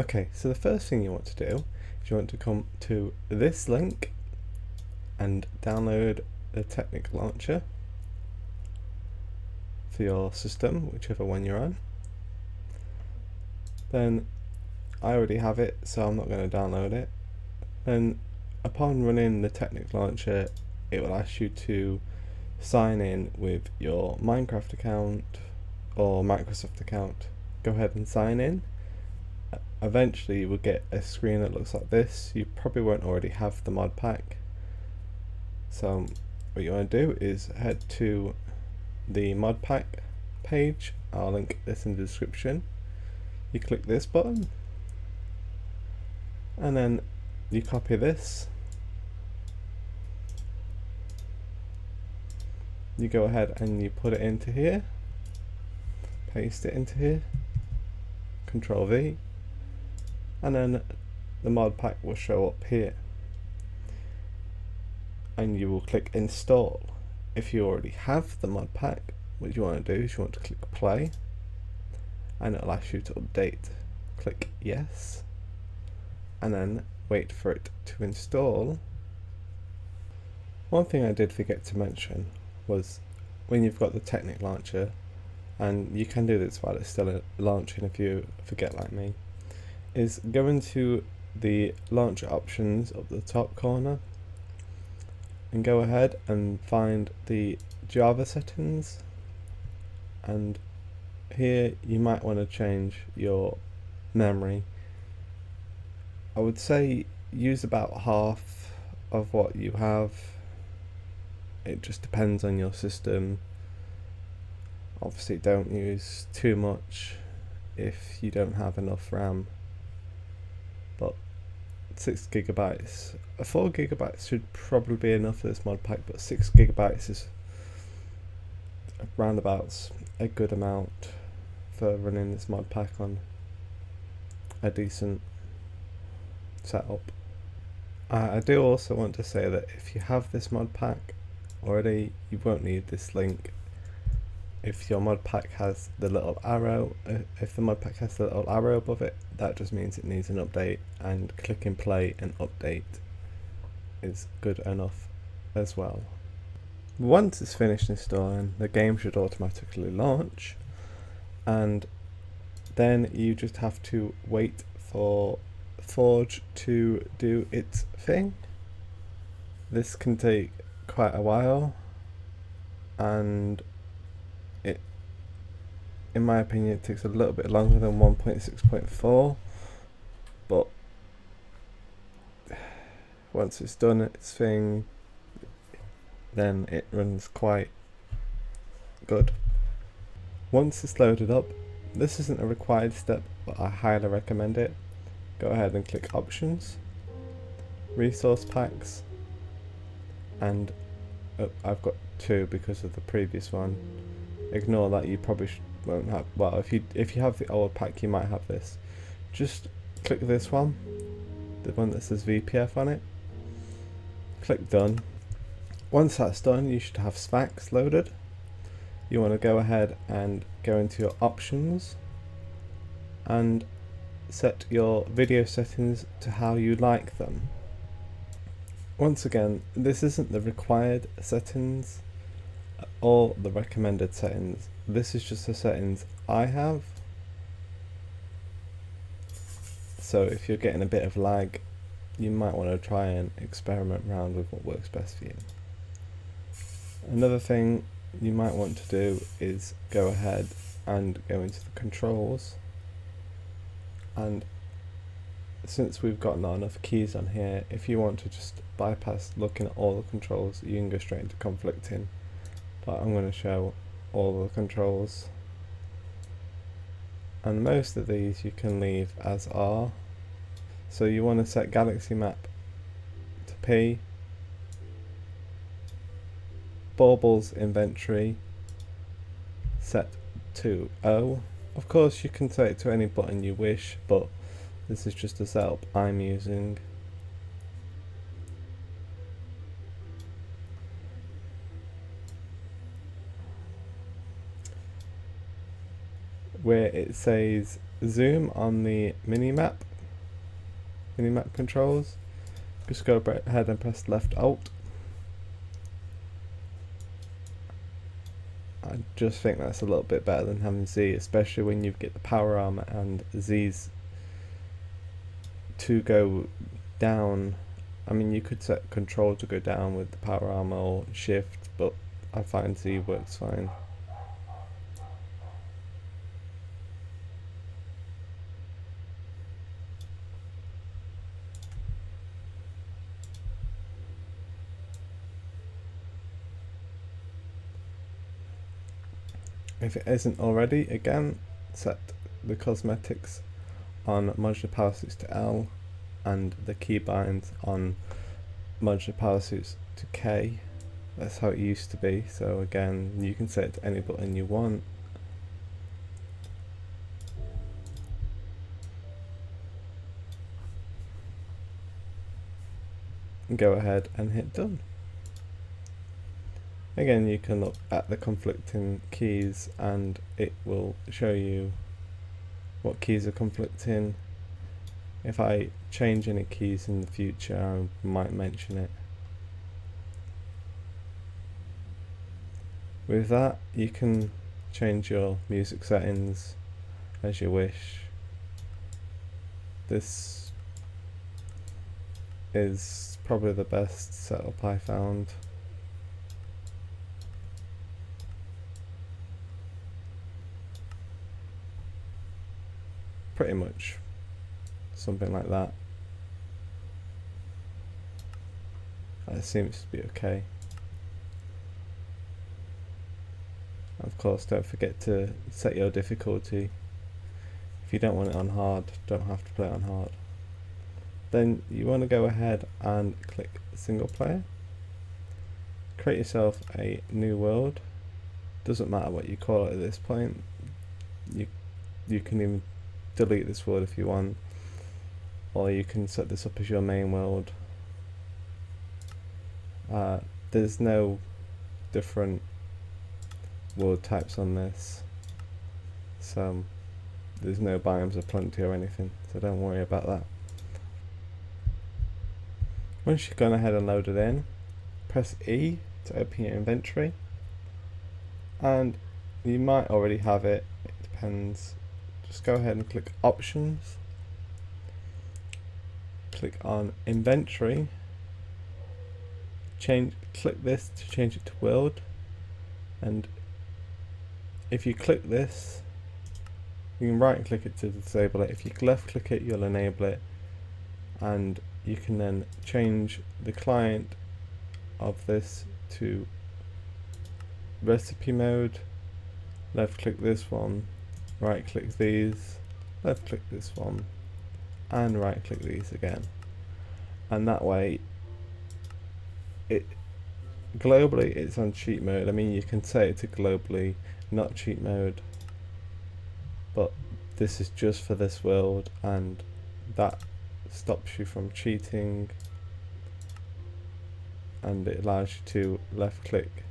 Okay, so the first thing you want to do is you want to come to this link and download the Technic launcher for your system, whichever one you're on. Then I already have it, so I'm not going to download it. Then upon running the Technic launcher, it will ask you to sign in with your Minecraft account or Microsoft account. Go ahead and sign in. Eventually you will get a screen that looks like this. You probably won't already have the mod pack. So what you want to do is head to the mod pack page. I'll link this in the description. You click this button and then you copy this. You go ahead and you put it into here, paste it into here, Control V, and then the mod pack will show up here and you will click install. If you already have the mod pack, what you want to do is you want to click play and it'll ask you to update. Click yes and then wait for it to install. One thing I did forget to mention was when you've got the Technic launcher, and you can do this while it's still launching if you forget like me, is go into the launcher options up the top corner and go ahead and find the Java settings, and here you might want to change your memory. I would say use about half of what you have. It just depends on your system. Obviously don't use too much if you don't have enough RAM, but 6 gigabytes, 4 gigabytes should probably be enough for this mod pack, but 6 gigabytes is roundabouts a good amount for running this mod pack on a decent setup. I do also want to say that if you have this mod pack already, you won't need this link. If your mod pack has the little arrow, if the mod pack has the little arrow above it, that just means it needs an update, and clicking play and update is good enough as well. Once it's finished installing, the game should automatically launch, and then you just have to wait for Forge to do its thing. This can take quite a while, and in my opinion it takes a little bit longer than 1.6.4, but once it's done its thing, then it runs quite good. Once it's loaded up, this isn't a required step, but I highly recommend it. Go ahead and click options, resource packs, and I've got 2 because of the previous one. Ignore that, you probably won't have, well, if you have the old pack you might have this. Just click this one, the one that says VPF on it, click done. Once that's done, you should have Sphax loaded. You want to go ahead and go into your options and set your video settings to how you like them. Once again, this isn't the required settings or the recommended settings. This is just the settings I have. So if you're getting a bit of lag, you might want to try and experiment around with what works best for you. Another thing you might want to do is go ahead and go into the controls, and since we've got not enough keys on here, if you want to just bypass looking at all the controls, you can go straight into conflicting, but I'm going to show all the controls, and most of these you can leave as are. So you want to set galaxy map to P, baubles inventory set to O. Of course you can set it to any button you wish, but this is just a setup I'm using. Where it says zoom on the minimap, minimap controls, just go ahead and press left Alt. I just think that's a little bit better than having Z, especially when you get the power armor and Z's to go down. I mean, you could set control to go down with the power armor or shift, but I find Z works fine. If it isn't already, again, set the cosmetics on modular power suits to L and the keybinds on modular power suits to K. That's how it used to be. So again, you can set it to any button you want. And go ahead and hit done. Again, you can look at the conflicting keys and it will show you what keys are conflicting. If I change any keys in the future, I might mention it. With that, you can change your music settings as you wish. This is probably the best setup I found. Pretty much something like that. That seems to be okay. Of course, don't forget to set your difficulty. If you don't want it on hard, don't have to play it on hard. Then you want to go ahead and click single player. Create yourself a new world. Doesn't matter what you call it at this point. You can even delete this world if you want, or you can set this up as your main world. There's no different world types on this, so there's no biomes of plenty or anything, so don't worry about that. Once you've gone ahead and loaded in, press E to open your inventory, and you might already have it, it depends. Just go ahead and click options, click on inventory, click this to change it to world, and if you click this, you can right click it to disable it. If you left click it, you'll enable it, and you can then change the client of this to recipe mode. Left click this one, right click these, left click this one, and right click these again, and that way globally it's on cheat mode. I mean, you can set it to globally not cheat mode, but this is just for this world, and that stops you from cheating, and it allows you to left click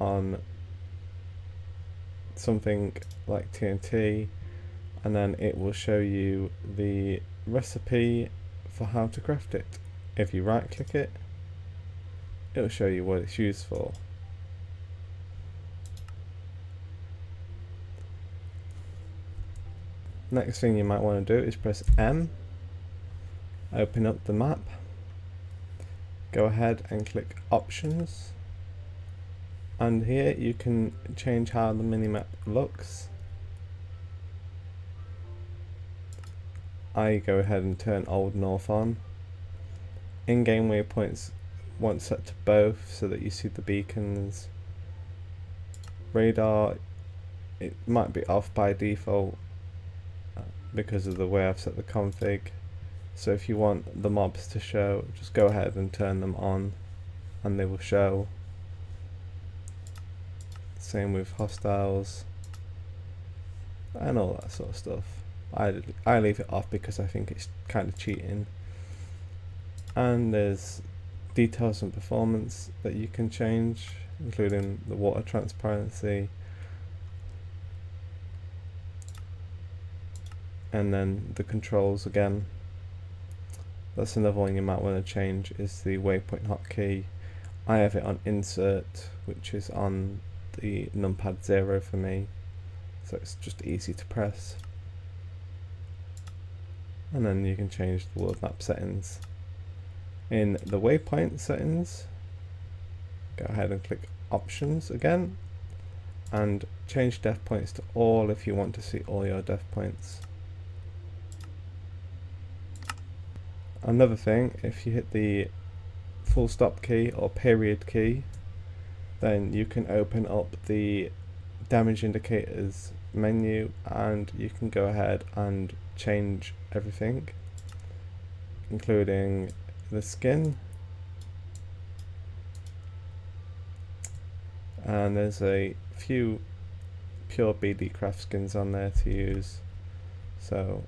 on something like TNT, and then it will show you the recipe for how to craft it. If you right click it, it'll show you what it's used for. Next thing you might want to do is press M, open up the map, go ahead and click options, and here you can change how the minimap looks. I go ahead and turn Old North on. In-game waypoints want set to both so that you see the beacons. Radar, it might be off by default because of the way I've set the config. So if you want the mobs to show, just go ahead and turn them on and they will show. Same with hostiles and all that sort of stuff. I leave it off because I think it's kind of cheating. And there's details and performance that you can change, including the water transparency, and then the controls again. That's another one you might want to change, is the waypoint hotkey. I have it on insert, which is on the numpad 0 for me, so it's just easy to press. And then you can change the world map settings. In the waypoint settings, go ahead and click options again, and change def points to all if you want to see all your def points. Another thing, if you hit the full stop key or period key, then you can open up the damage indicators menu and you can go ahead and change everything, including the skin. And there's a few pure BD craft skins on there to use, so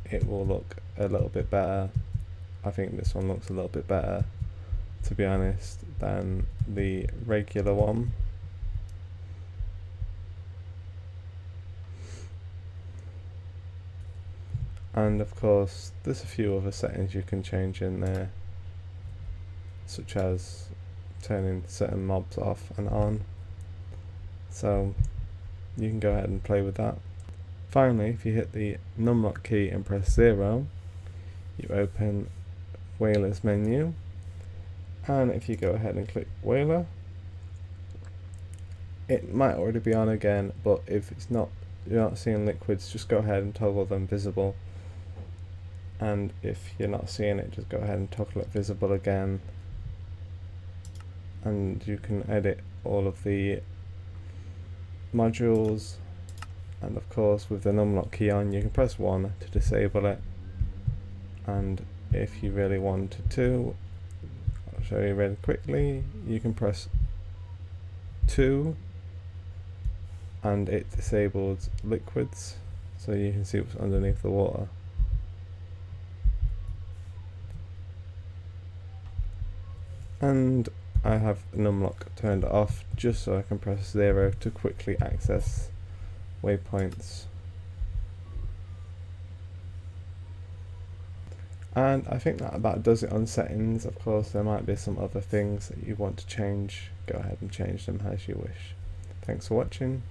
it will look a little bit better. I think this one looks a little bit better, to be honest, than the regular one. And of course there's a few other settings you can change in there, such as turning certain mobs off and on, so you can go ahead and play with that. Finally, if you hit the numlock key and press 0, you open Whaler's menu, and if you go ahead and click Whaler, it might already be on again, but if it's not, you're not seeing liquids, just go ahead and toggle them visible, and if you're not seeing it, just go ahead and toggle it visible again, and you can edit all of the modules. And of course with the numlock key on, you can press 1 to disable it, and if you really wanted to, I'll show you really quickly, you can press 2 and it disables liquids, so you can see what's underneath the water. And I have numlock turned off just so I can press 0 to quickly access waypoints. And I think that about does it on settings. Of course there might be some other things that you want to change. Go ahead and change them as you wish. Thanks for watching.